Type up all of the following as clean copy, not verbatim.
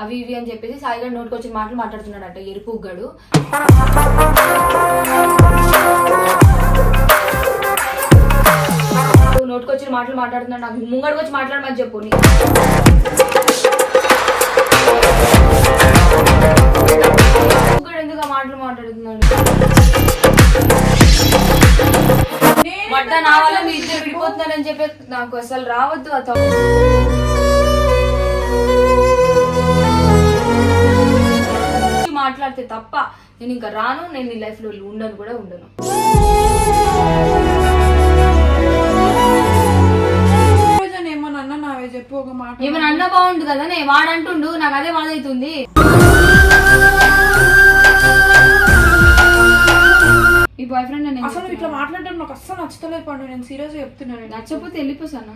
అవి ఇవి అని చెప్పేసి సాయిగాడు నోటికి వచ్చిన మాటలు మాట్లాడుతున్నాడట ఎరుపు ఉగ్గాడు. నోటికి వచ్చిన మాటలు మాట్లాడుతున్నాడు, నాకు ముంగడికి వచ్చి మాట్లాడమని చెప్పు. ఎందుకు మాటలు మాట్లాడుతున్నాడు? బట్ట నా వల్ల మీ ఇద్దరు విడిపోతున్నారని చెప్పి నాకు అసలు రావద్దు. మాట్లాడితే తప్ప నేను ఇంకా రాను, నేను నీ లైఫ్ లో ఉండను కూడా ఉండను. ఏమైనా అన్నా బాగుండు కదా, నేను వాడంటుండు, నాకు అదే బాధ అవుతుంది. ఈ బాయ్ ఫ్రెండ్ అసలు ఇట్లా మాట్లాడడం నాకు అస్సలు నచ్చలేదు పండు, నేను సీరియస్ గా చెప్తున్నాను. నచ్చకపోతే వెళ్ళిపోసాను.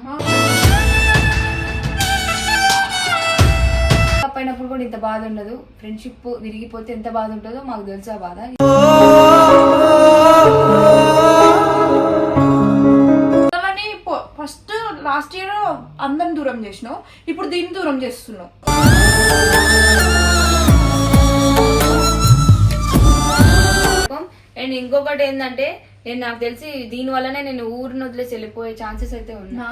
అయినప్పుడు కూడా ఇంత బాధ ఉండదు, ఫ్రెండ్షిప్ విరిగిపోతే ఎంత బాధ ఉంటుందో మాకు తెలుసు ఆ బాధ. ఫస్ట్ లాస్ట్ ఇయర్ అందరిని దూరం చేసినావు, ఇప్పుడు దీన్ని దూరం చేస్తున్నావు. అండ్ ఇంకొకటి ఏంటంటే నేను నాకు తెలిసి దీని వల్లనే నేను ఊరిని వదిలేసి వెళ్ళిపోయే ఛాన్సెస్ అయితే ఉన్నా.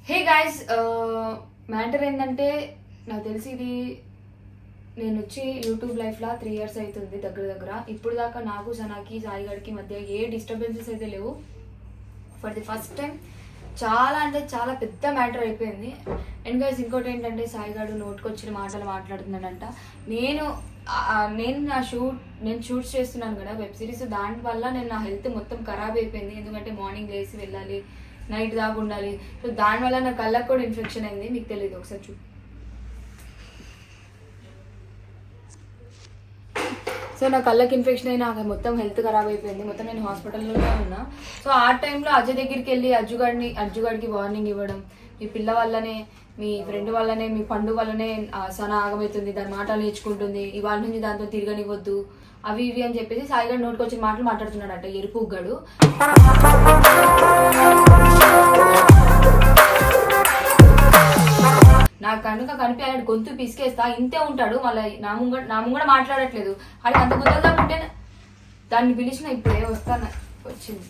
హే గైస్, మ్యాటర్ ఏంటంటే నాకు తెలిసి ఇది నేను వచ్చి యూట్యూబ్ లైఫ్లో 3 years అవుతుంది దగ్గర. ఇప్పుడు దాకా నాకు సనాకి సాయిగాడికి మధ్య ఏ డిస్టర్బెన్సెస్ అయితే లేవు. ఫర్ ది ఫస్ట్ టైం చాలా అంటే చాలా పెద్ద మ్యాటర్ అయిపోయింది. అండ్ గైస్ ఇంకోటి ఏంటంటే సాయిగాడు నోటికి వచ్చిన మాటలు మాట్లాడుతున్నాడంట. నేను షూట్స్ చేస్తున్నాను కదా వెబ్ సిరీస్, దానివల్ల నేను నా హెల్త్ మొత్తం ఖరాబ్ అయిపోయింది. ఎందుకంటే మార్నింగ్ లేసి వెళ్ళాలి, నైట్ దాకా ఉండాలి. సో దానివల్ల నా కళ్ళకు కూడా ఇన్ఫెక్షన్ అయింది. మీకు తెలియదు, ఒకసారి సో నా కళ్ళకి ఇన్ఫెక్షన్ అయి నాకు మొత్తం హెల్త్ ఖరాబ్ అయిపోయింది. మొత్తం నేను హాస్పిటల్లోనే ఉన్నా. సో ఆ టైంలో అజయ్ దగ్గరికి వెళ్ళి అజ్జుగాడికి వార్నింగ్ ఇవ్వడం, మీ పిల్ల వల్లనే, మీ ఫ్రెండ్ వల్లనే, మీ పండు వల్లనే సన ఆగమవుతుంది, దాని మాటలు నేర్చుకుంటుంది, ఇవాళ నుంచి దాంతో తిరగనివ్వద్దు, అవి ఇవి అని చెప్పేసి సాయిగాడు నోటికి వచ్చిన మాటలు మాట్లాడుతున్నాడట ఎరుపు ఉగ్గాడు. నాకు కనిపించాడు, గొంతు పిసికేస్తా, ఇంతే ఉంటాడు. మళ్ళీ నా ముంగడ మాట్లాడట్లేదు. అది అంత గుద్దలుగా ఉంటే దాన్ని పిలిచిన ఇప్పుడే వస్తాను వచ్చింది.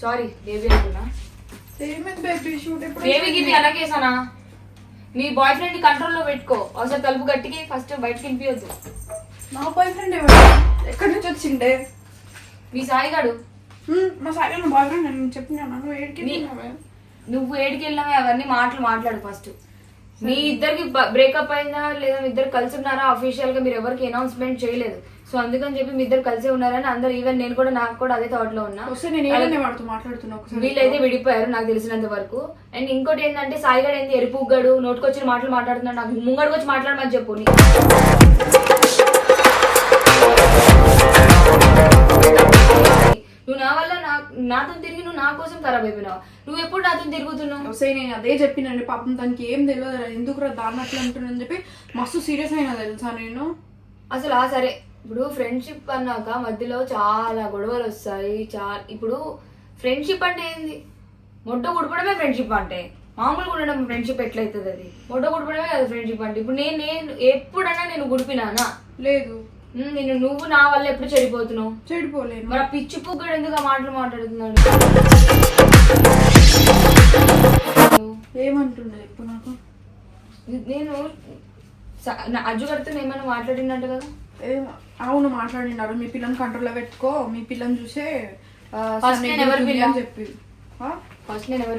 సారీ బేబీ అనుకున్నా. బేబీకి అలాగేసానా? మీ బాయ్ ఫ్రెండ్ కంట్రోల్లో పెట్టుకో. ఒకసారి తలుపు గట్టికి ఫస్ట్ బయటకి వినిపించద్దు. నా బాయ్ ఫ్రెండ్ ఎక్కడి నుంచి వచ్చిండే? మీ సాయిగాడు. మా సాయిగాడు బాయ్ ఫ్రెండ్ నేను చెప్పినా. నువ్వు ఏడికి వెళ్ళినావే అవన్నీ మాట్లాడు ఫస్ట్. మీ ఇద్దరికి బ్రేకప్ అయిందా లేదా, మీ ఇద్దరు కలిసి ఉన్నారా? అఫీషియల్ గా మీరు ఎవరికి అనౌన్స్మెంట్ చేయలేదు. సో అందుకని చెప్పి మీ ఇద్దరు కలిసి ఉన్నారని అందరు, ఈవెన్ నేను కూడా, నాకు కూడా అదే థాట్ లో ఉన్నా. వీళ్ళైతే విడిపోయారు నాకు తెలిసినంత వరకు. అండ్ ఇంకోటి ఏంటంటే సాయిగాడు ఏంది ఎరుపు ఉగ్గాడు, నోటికి వచ్చిన మాటలు మాట్లాడుతున్నాడు, నాకు ముంగడికి వచ్చి మాట్లాడమని చెప్పు. నువ్వు నా వల్ల నాతో తిరిగి నువ్వు నా కోసం ఖరాబ్ అయిపోయినావు. నువ్వు ఎప్పుడు నాతో తిరుగుతున్నావు? సరే నేను అదే చెప్పినండి, పాపం తనకి ఏం తెలియదు, ఎందుకు దాన్ని అట్లా అంటున్నాను చెప్పి మస్తు సీరియస్ అయినా తెలుసా నేను. అసలు సరే, ఇప్పుడు ఫ్రెండ్షిప్ అన్నాక మధ్యలో చాలా గొడవలు వస్తాయి. ఇప్పుడు ఫ్రెండ్షిప్ అంటే ఏంది? మొట్ట గుడిపడమే ఫ్రెండ్షిప్ అంటే. మామూలుగా ఉండడం ఫ్రెండ్షిప్ ఎట్లయితుంది? అది మొట్ట గుడిపడమే కదా ఫ్రెండ్షిప్ అంటే. ఇప్పుడు నేను ఎప్పుడన్నా నేను గుడిపినానా? లేదు. నువ్వు నా వల్ల ఎప్పుడు చెడిపోతున్నావు? చెడిపోలేదు. మరి ఆ పిచ్చి పుగ్గడు ఎందుకు ఆ మాటలు మాట్లాడుతున్నాడు? ఏమంటుండే ఇప్పుడు నాకు? నేను అజ్జుగారితో ఏమైనా మాట్లాడినట్టు కదా? అవును మాట్లాడినాడు. మీ పిల్లని కంట్రోల్లో పెట్టుకో, మీ పిల్లని చూసే ఫస్ట్ నేను ఎవరు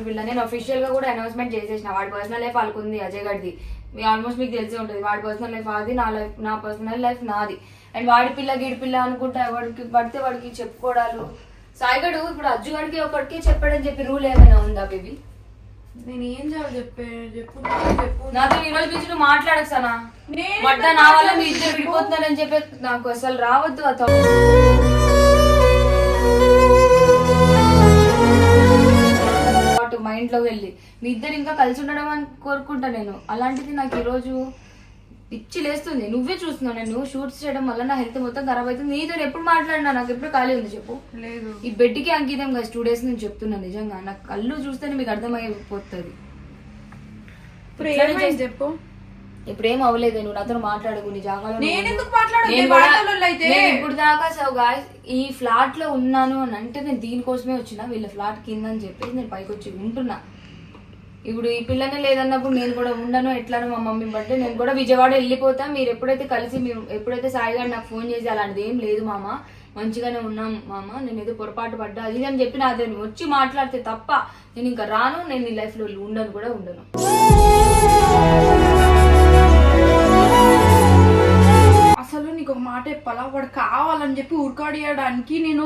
పిల్ల. నేను అఫీషియల్ గా కూడా అనౌన్స్మెంట్ చేసేసిన. వాడి పర్సనల్ లైఫ్ వాళ్ళకుంది, అజయ్ గడిది. ఆల్మోస్ట్ మీకు తెలిసే ఉంటుంది. వాడి పర్సనల్ లైఫ్ అది, నా పర్సనల్ లైఫ్ నాది. అండ్ వాడి పిల్ల గిడి పిల్ల అనుకుంటా ఎవరికి పడితే వాడికి చెప్పుకోవడాలు. సాయిగడు ఇప్పుడు అజ్జుగాడికి ఒకటికి చెప్పాడని చెప్పి రూల్ ఏమైనా ఉందా బేబీ? నేను ఏం చేయాలి చెప్పు. నాతో ఈరోజు నుంచి నువ్వు మాట్లాడకు సనా. బట్ట నా వల్ల మీ ఇద్దరు విడిపోతున్నారని చెప్పి నాకు అసలు రావద్దు. మైండ్ లో వెళ్ళి మీ ఇద్దరు ఇంకా కలిసి ఉండడం అని కోరుకుంటా నేను. అలాంటిది నాకు ఈరోజు పిచ్చి లేస్తుంది. నువ్వే చూస్తున్నావు, నేను షూట్స్ చేయడం వల్ల నా హెల్త్ మొత్తం ఖరాబ్ అవుతుంది. నీతో ఎప్పుడు మాట్లాడినా, నాకు ఎప్పుడు ఖాళీ ఉంది చెప్పు? లేదు. ఈ బెడ్కి అంకితం కదా 2 days నుంచి చెప్తున్నా. నిజంగా నాకు కళ్ళు చూస్తేనే మీకు అర్థమైపోతుంది. చెప్పు. ఇప్పుడు ఏం అవ్వలేదు, నువ్వు నాతో మాట్లాడకు. నీ జాగాలో ఇప్పుడు దాకా ఈ ఫ్లాట్ లో ఉన్నాను అని అంటే నేను దీనికోసమే వచ్చిన, వీళ్ళ ఫ్లాట్ కింద అని చెప్పేసి నేను పైకి వచ్చి ఉంటున్నా. ఇప్పుడు ఈ పిల్లనే లేదన్నప్పుడు నేను కూడా ఉండను. ఎట్లానో మా మమ్మీ బట్టే నేను కూడా విజయవాడ వెళ్ళిపోతా. మీరు ఎప్పుడైతే కలిసి ఎప్పుడైతే సాయి గారు నాకు ఫోన్ చేసి అలాంటిది ఏం లేదు మామ, మంచిగానే ఉన్నాం మామ, నేను ఏదో పొరపాటు పడ్డా అది అని చెప్పి నాతో వచ్చి మాట్లాడితే తప్ప నేను ఇంకా రాను. నేను ఈ లైఫ్ లో ఉండను కూడా ఉండను. అసలు నీకు ఒక మాట చెప్పాలా, వాడు కావాలని చెప్పి ఉరకాడియడానికి నేను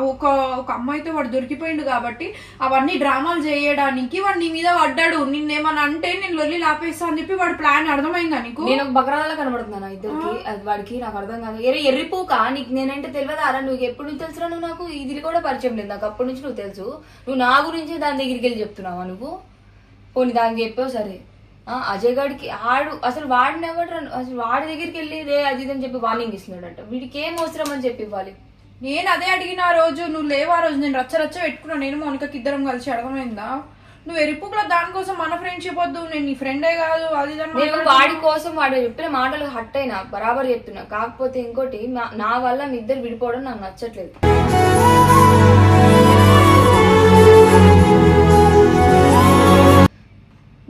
ఒక అమ్మాయితో వాడు దొరికిపోయిండు కాబట్టి అవన్నీ డ్రామాలు చేయడానికి వాడు నీ మీద పడ్డాడు. నిన్నేమన్నా అంటే నేను లొల్లి లాపేస్తా అని చెప్పి వాడు ప్లాన్ అర్థమైందా నీకు? నేను ఒక బకరాలా కనబడుతున్నాను ఇద్దరికి, వాడికి నాకు అర్థం కాదు. ఎర్రిపోక నీకు నేనంటే తెలియదు అరా? నువ్వు ఎప్పుడు నుంచి తెలుసురా? నువ్వు నాకు ఇది కూడా పరిచయం లేదు, నాకు అప్పటి నుంచి నువ్వు తెలుసు. నువ్వు నా గురించి దాని దగ్గరికి వెళ్ళి చెప్తున్నావా నువ్వు? పోనీ దానికి చెప్పావు సరే. అజయ్ గారికి అసలు వాడిని ఎవరు, అసలు వాడి దగ్గరికి వెళ్ళి రే అది ఇది అని చెప్పి వార్నింగ్ ఇస్తున్నాడంట. వీడికి ఏం అవసరం అని చెప్పి ఇవ్వాలి? నేను అదే అడిగిన ఆ రోజు, నువ్వు లేవు ఆ రోజు. నేను రచ్చ పెట్టుకున్నా, నేను మౌనికకి ఇద్దరం కలిసి. అర్థమైందా? నువ్వు ఎరుపుకుల దానికోసం మన ఫ్రెండ్షిప్ వద్దు, నేను నీ ఫ్రెండే కాదు అది. నేను వాడి కోసం వాడు చెప్పిన మాటలు హట్ అయినా, బరాబర్ చెప్తున్నా. కాకపోతే ఇంకోటి, నా వల్ల మీ ఇద్దరు విడిపోవడం నాకు నచ్చట్లేదు.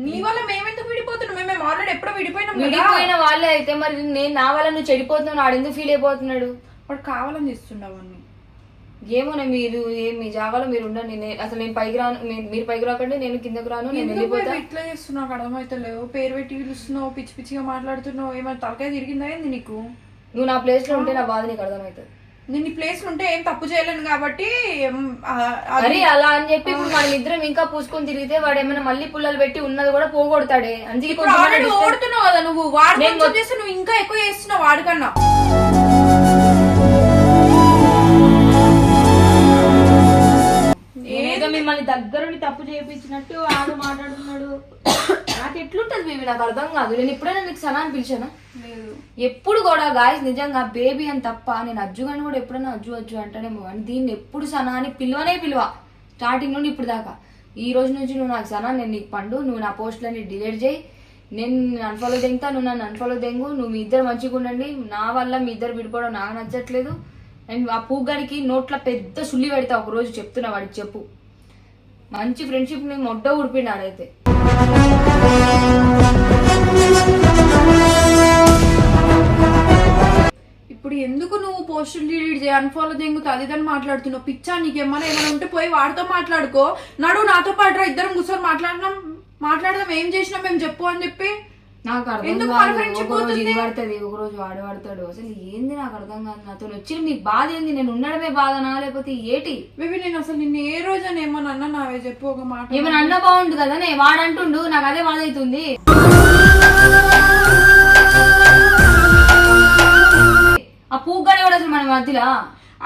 నీ వల్ల మేమెందుకు విడిపోతున్నాం? మేము ఆల్రెడీ ఎప్పుడో విడిపోయినాం. విడిపోయిన వాళ్ళే అయితే మరి నేను నా వల్ల నువ్వు చెడిపోతున్నావు, వాడు ఎందుకు ఫీల్ అయిపోతున్నాడు? వాడు కావాలని చేస్తుండవు అన్ని. ఏమోనే మీరు మీ జాగాలో మీరు ఉండండి. అసలు నేను పైకి రాను, మీరు పైకి రాకండి, నేను కిందకు రాను. నేను వెళ్ళిపోతా. ఇట్లా చేస్తున్నావు, అర్థమైతే లేవు. పేరు పెట్టి పిలుస్తున్నావు, పిచ్చి పిచ్చిగా మాట్లాడుతున్నావు. ఏమైనా తలకాయ తిరిగిందా ఏంది నీకు? నువ్వు నా ప్లేస్ లో ఉంటే నా బాధ నీకు అర్థమవుతుంది. నేను ఈ ప్లేస్ ఉంటే ఏం తప్పు చేయలేను కాబట్టి. అరే అలా అని చెప్పి ఇప్పుడు మన ఇద్దరం ఇంకా పూసుకొని తిరిగితే వాడు ఏమైనా మళ్ళీ పుల్లలు పెట్టి ఉన్నది కూడా పోగొడతాడే. అందుకే ఓడుతున్నావు కదా నువ్వు. వాడు చేస్తే నువ్వు ఇంకా ఎక్కువ చేస్తున్నావు వాడికన్నా. ఏదో మిమ్మల్ని దగ్గరుండి తప్పు చేయించినట్టు ఆడు మాట్లాడుతున్నాడు. నాకు ఎట్లుంటది బేబీ, నాకు అర్థం కాదు. నేను ఎప్పుడైనా నీకు సనా అని పిలిచానా? ఎప్పుడు కూడా గాయస్ నిజంగా బేబీ అని తప్ప. నేను అజ్జు గాని కూడా ఎప్పుడైనా అజ్జు అంటానేమో కానీ దీన్ని ఎప్పుడు సనా అని పిలువ స్టార్టింగ్ నుండి ఇప్పుడు దాకా. ఈ రోజు నుంచి నువ్వు నాకు సనా, నేను నీకు పండు, నువ్వు నా పోస్టులన్నీ డిలీట్ చేయి, నేను అన్ఫాలో దెంగుతా, నువ్వు నన్ను అన్ఫాలో దెంగు, నువ్వు మీ ఇద్దరు మంచిగా ఉండండి. నా వల్ల మీ ఇద్దరు విడిపోవడం నాకు నచ్చట్లేదు. అండ్ ఆ పూగాడికి నోట్ల పెద్ద సుల్లి పెడతా ఒకరోజు, చెప్తున్నా వాడికి చెప్పు. మంచి ఫ్రెండ్షిప్ ని మొడ్డ ఉడిపిండి ఆడైతే. ఇప్పుడు ఎందుకు నువ్వు పోస్టులు డిలీట్ చేయి, అన్ఫాలో దెంగుతా అది అని మాట్లాడుతున్నావు? పిచ్చా నీకేమన్నా ఏమైనా ఉంటే పోయి వాడితో మాట్లాడుకో. నాతో పాటు రా, ఇద్దరం కూర్చొని మాట్లాడదాం ఏం చేసినాం మేము చెప్పు అని చెప్పి. నాకు అర్థం కాదు. ఒకరోజు ఇది పడుతుంది, ఒకరోజు వాడు పడతాడు. అసలు ఏంది నాకు అర్థం కాదు. నాతో వచ్చి మీ బాధ ఏంది? నేను ఉండడమే బాధనా లేకపోతే ఏటి? బేబీ నేను అసలు నిన్ను ఏ రోజు అని ఏమన్నా అన్నా నావే చెప్పు ఒక మాట. ఏమైనా అన్నా బాగుండు కదా, వాడు అంటుండు, నాకు అదే బాధ అవుతుంది. ఆ పూగానే కూడా అసలు మన మధ్యలో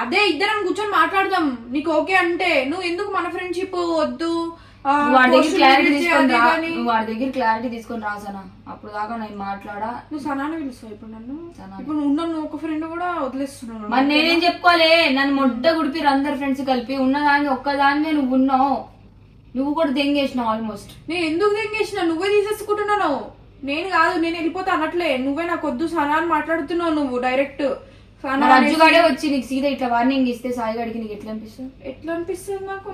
అదే ఇద్దరం కూర్చొని మాట్లాడదాం. నీకు ఓకే అంటే నువ్వు ఎందుకు మన ఫ్రెండ్షిప్ వద్దు, వాడి దగ్గర క్లారిటీ తీసుకొని రాసనా? అప్పుడు దాకా నేను మాట్లాడా. నువ్వు సనాన్ని పిలుస్తావు ఇప్పుడు నన్ను? ఇప్పుడు నువ్వు ఒక ఫ్రెండ్ కూడా వదిలేస్తున్నావు. మరి నేనేం చెప్పుకోలే? నన్ను మొడ్డ గుడిపిరు అందరు ఫ్రెండ్స్ కలిపి. ఉన్నదాన్ని ఒక్కదాన్నే నువ్వు ఉన్నావు. నువ్వు కూడా దెంగేసినావు ఆల్మోస్ట్. నేను ఎందుకు దెంగేసిన? నువ్వే తీసేసుకుంటున్నావు. నేను కాదు, నేను వెళ్ళిపోతా అనట్లే. నువ్వే నాకు వద్దు సనా అని మాట్లాడుతున్నావు నువ్వు డైరెక్ట్. అజ్జుగాడే వచ్చి నీకు సీదా ఇట్లా వార్నింగ్ ఇస్తే సాయి గారికి నీకు ఎట్లా అనిపిస్తుంది? నాకు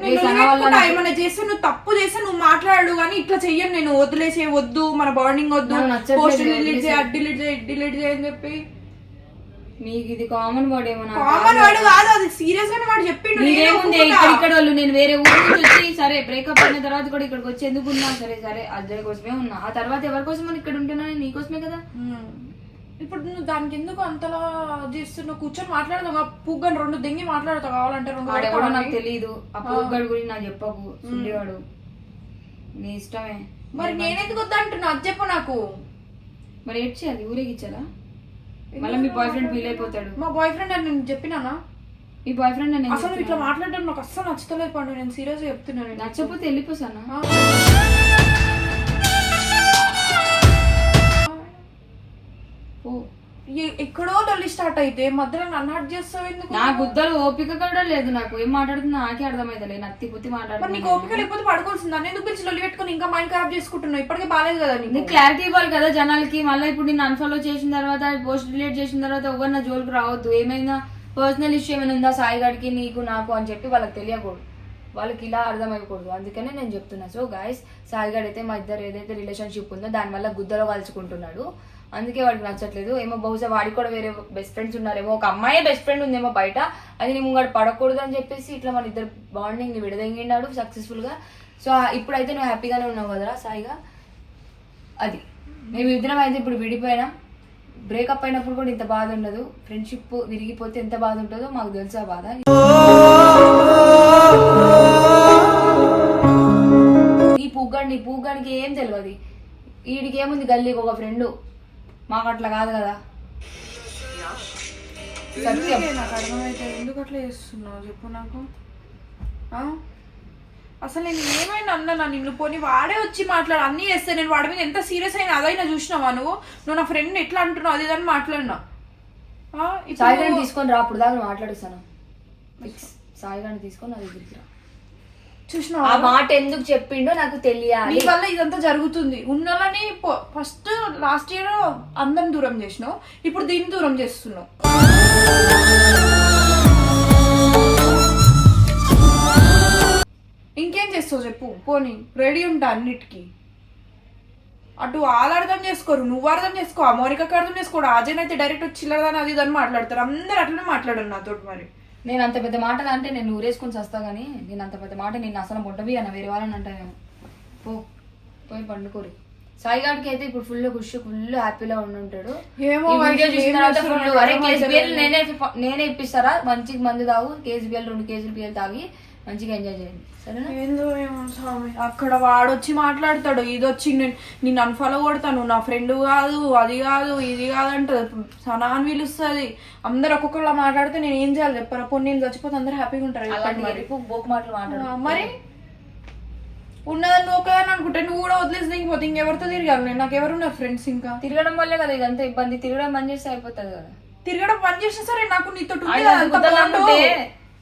ఏమైనా చేస్తే నువ్వు తప్పు చేస్తే నువ్వు మాట్లాడు, కానీ ఇట్లా చెయ్యను నేను. వదిలేసే వద్దు, మన బాండింగ్ వద్దు, డిలీట్ చేయని చెప్పి. మీకు ఇది కామన్ వర్డ్ ఏమన్నా? కామన్ వర్డ్ కాదు, అది సీరియస్ గానే వాడు చెప్పిండు. ఇక్కడ వాళ్ళు నేను వేరే ఊరు నుంచి వచ్చి సరే బ్రేకప్ అయిన తర్వాత కూడా ఇక్కడికి వచ్చి ఎందుకు ఉన్నా? సరే అజ్జయ్ కోసమే ఉన్నా. ఆ తర్వాత ఎవరి కోసం అని ఇక్కడ ఉంటున్నా? నీకోసమే కదా. ఇప్పుడు నువ్వు దానికి ఎందుకు అంతలా చేస్తున్నావు? కూర్చొని మాట్లాడదాం. ఆ పుగ్గని 2 దెంగి మాట్లాడతావు కావాలంటే. నాకు తెలియదు ఆ పుగ్గడు గురించి నాకు చెప్పకు. సుండివాడు నీ ఇష్టమే. మరి నేనెందుకు వద్దా అంటున్నా? అది చెప్పు నాకు. మరి ఏడ్ చేయాలి? ఊరేగిచ్చాలా? మళ్ళీ మీ బాయ్ ఫ్రెండ్ ఫీల్ అయిపోతాడు. మా బాయ్ ఫ్రెండ్ అని నేను చెప్పినానా? మీ బాయ్ ఫ్రెండ్ అని అసలు ఇట్లా మాట్లాడడం నాకు అస్సలు నచ్చలేదు పండు. నేను సీరియస్ గా చెప్తున్నాను. నచ్చకపోతే వెళ్ళిపోసానా? ఓ ఎక్కడో డొల్లి స్టార్ట్ అయితే మధ్యలో నన్ను హట్ చేస్తావు ఎందుకు? నా గుద్దలు ఓపిక కూడా లేదు నాకు, ఏం మాట్లాడుతున్నా నాకే అర్థమైతలే, నత్తి పుత్తి మరి నీకు మాట్లాడుతున్నా. ఓపిక లేకపోతే పడుకోవాల్సింది, నన్ను ఎందుకు పిలిచి లొల్లి పెట్టుకుని ఇంకా మైండ్ ఖరాబ్ చేసుకుంటున్నావు? ఇప్పటికే బాగాలేదు కదా నీకు. నీకు క్లారిటీ ఇవ్వాలి కదా జనాలకి. మళ్ళీ ఇప్పుడు నేను అన్ఫాలో చేసిన తర్వాత, పోస్ట్ డిలీట్ చేసిన తర్వాత ఎవరు నా జోలికి రావద్దు. ఏమైనా పర్సనల్ ఇష్యూ ఏమైనా ఉందా సాయి గారికి నీకు నాకు అని చెప్పి వాళ్ళకి తెలియకూడదు, వాళ్ళకి ఇలా అర్థమైపోకూడదు. అందుకనే నేను చెప్తున్నా. సో గాయస్, సాయి గారు అయితే మా ఇద్దరు ఏదైతే రిలేషన్షిప్ ఉందో దానివల్ల గుద్దలో కలుసుకుంటున్నాడు, అందుకే వాడికి నచ్చట్లేదు. ఏమో బహుశా వాడికి కూడా వేరే బెస్ట్ ఫ్రెండ్స్ ఉన్నారేమో, ఒక అమ్మాయి బెస్ట్ ఫ్రెండ్ ఉందేమో బయట, అది నీ ముంగడు పడకూడదు అని చెప్పేసి ఇట్లా మన ఇద్దరు బాండింగ్ విడదెంగినాడు సక్సెస్ఫుల్ గా. సో ఇప్పుడైతే నువ్వు హ్యాపీగానే ఉన్నావు కదరా సాయిగా. అది మేము ఇద్దరం అయితే ఇప్పుడు విడిపోయినాం. బ్రేకప్ అయినప్పుడు కూడా ఇంత బాధ ఉండదు, ఫ్రెండ్షిప్ విరిగిపోతే ఎంత బాధ ఉంటుందో మాకు తెలుసు ఆ బాధ. నీ పూగానికి ఏం తెలియదు, వీడికి ఏముంది గల్లీకి ఒక ఫ్రెండ్, మాకు అట్లా కాదు కదా. సత్యం. నాకు అర్థమైతే ఎందుకు అట్లా చేస్తున్నావు చెప్పు నాకు. అసలు నేను ఏమైనా అన్నా నిన్ను పోనీ వాడే వచ్చి మాట్లాడు అన్నీ చేస్తే నేను వాడి మీద ఎంత సీరియస్ అయినా అదైనా చూసినావా నువ్వు నా ఫ్రెండ్ ఎట్లా అంటున్నావు అది దాన్ని మాట్లాడినా. సాయిగాని తీసుకొని రా, అప్పుడు దాకా మాట్లాడిస్తాను. సాయిగాని తీసుకొని నా దగ్గరికి రా. చూసినావా ఆ మాట ఎందుకు చెప్పిండో నాకు తెలియాలి. నీ వల్ల ఇదంతా జరుగుతుంది. ఉన్నోళ్ళని ఫస్ట్ లాస్ట్ ఇయర్ అందరిని దూరం చేసినావు, ఇప్పుడు దీన్ని దూరం చేస్తున్నావు. ఇంకేం చేస్తావు చెప్పు? పోనీ రెడీ ఉంటా అన్నిటికీ. అటు వాళ్ళు అర్థం చేసుకోరు, నువ్వు అర్థం చేసుకో, ఆ మౌనికకి అర్థం చేసుకోడు, అజయ్ అయితే డైరెక్ట్ వచ్చి చిల్లరదాని అది ఇదని మాట్లాడతారు. అందరు అట్లనే మాట్లాడారు నాతో. మరి నేను అంత పెద్ద మాటలు అంటే నేను ఊరేసుకుని వస్తా కానీ నేను అంత పెద్ద మాట నేను అసలు బొడ్డబి అన్న వేరే వాళ్ళని అంటానేమో. పోయి పండుకోరి. సాయి గారికి అయితే ఇప్పుడు ఫుల్ ఖుషి, ఫుల్ హ్యాపీలో ఉండుంటాడు. వీడియో చూసిన తర్వాత ఫుల్ అరే కేసీబీఎల్ నేనే ఇప్పిస్తారా, మంచిగా మందు తాగు, కేసీబీఎల్ 2 కేజీలు బియ్యం తాగి మంచిగా ఎంజాయ్ చేయండి సరేనా. ఏందో ఏమో స్వామి, అక్కడ వాడొచ్చి మాట్లాడతాడు, ఇది వచ్చి నేను అన్ఫాలో కొడతాను, నా ఫ్రెండ్ కాదు, అది కాదు, ఇది కాదంటది, సనా అని పిలుస్తుంది. అందరు ఒక్కొక్కరు మాట్లాడితే నేను ఏం చేయాలి చెప్పరా? పొన్ని నేను చచ్చిపోతే అందరు హ్యాపీగా ఉంటారు. బోక్ మాటలు మాట్లాడు. మరి ఉన్నదని ఒకదాన్ని అనుకుంటే నువ్వు కూడా వదిలేసి దిగిపోతే ఇంకెవరితో తిరగాలి నేను? నాకు ఎవరున్నారు ఫ్రెండ్స్? ఇంకా తిరగడం వల్లే కదా ఇదంతా ఇబ్బంది. తిరగడం బంద్ చేస్తే అయిపోతుంది కదా. తిరగడం బంద్ చేసినా సరే నాకు నీతో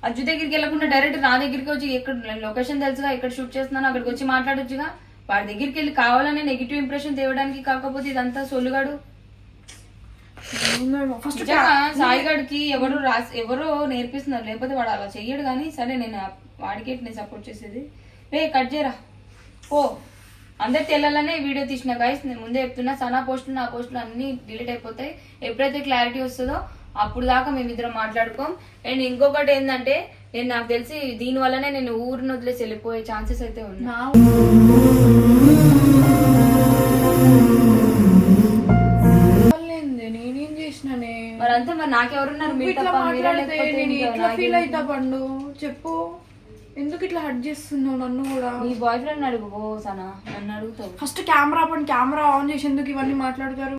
అజ్జు దగ్గరికి వెళ్ళకుండా డైరెక్ట్ నా దగ్గరికి వచ్చి, ఎక్కడ లొకేషన్ తెలుసుగా, ఎక్కడ షూట్ చేస్తున్నాను అక్కడికి వచ్చి మాట్లాడొచ్చుగా. వాడి దగ్గరికి వెళ్ళి కావాలనే నెగిటివ్ ఇంప్రెషన్ తేవడానికి కాకపోతే ఇదంతా సొల్లుగాడు. ఫస్ట్ సాయిగాడికి ఎవరో నేర్పిస్తున్నారు, లేకపోతే వాడు అలా చెయ్యడు. కానీ సరే నేను వాడికి నేను సపోర్ట్ చేసేది. కట్ చేయరా ఓ. అందరు తెల్లనే వీడియో తీసిన గాయస్, నేను ముందే చెప్తున్నా. సనా పోస్టులు నా పోస్టులు అన్ని డిలీట్ అయిపోతాయి. ఎప్పుడైతే క్లారిటీ వస్తుందో అప్పుడు దాకా మేమిద్దరం మాట్లాడుకోం. అండ్ ఇంకొకటి ఏంటంటే, నేను నాకు తెలిసి దీని వల్లనే నేను ఊరిని వదిలేసి వెళ్ళిపోయే ఛాన్సెస్ అయితే ఉన్నాయి. నేనేం చేసినానే మరి అంతా మరి నాకెవరున్నారు? మీరు ఫీల్ అవుతా పండు చెప్పు, ఎందుకు ఇట్లా హట్ చేస్తున్నావు నన్ను కూడా? నీ బాయ్ ఫ్రెండ్ అడుగు సనా, నన్ను అడుగుతావు. ఫస్ట్ కెమెరా ఆన్ చేసి ఎందుకు ఇవన్నీ మాట్లాడతారు?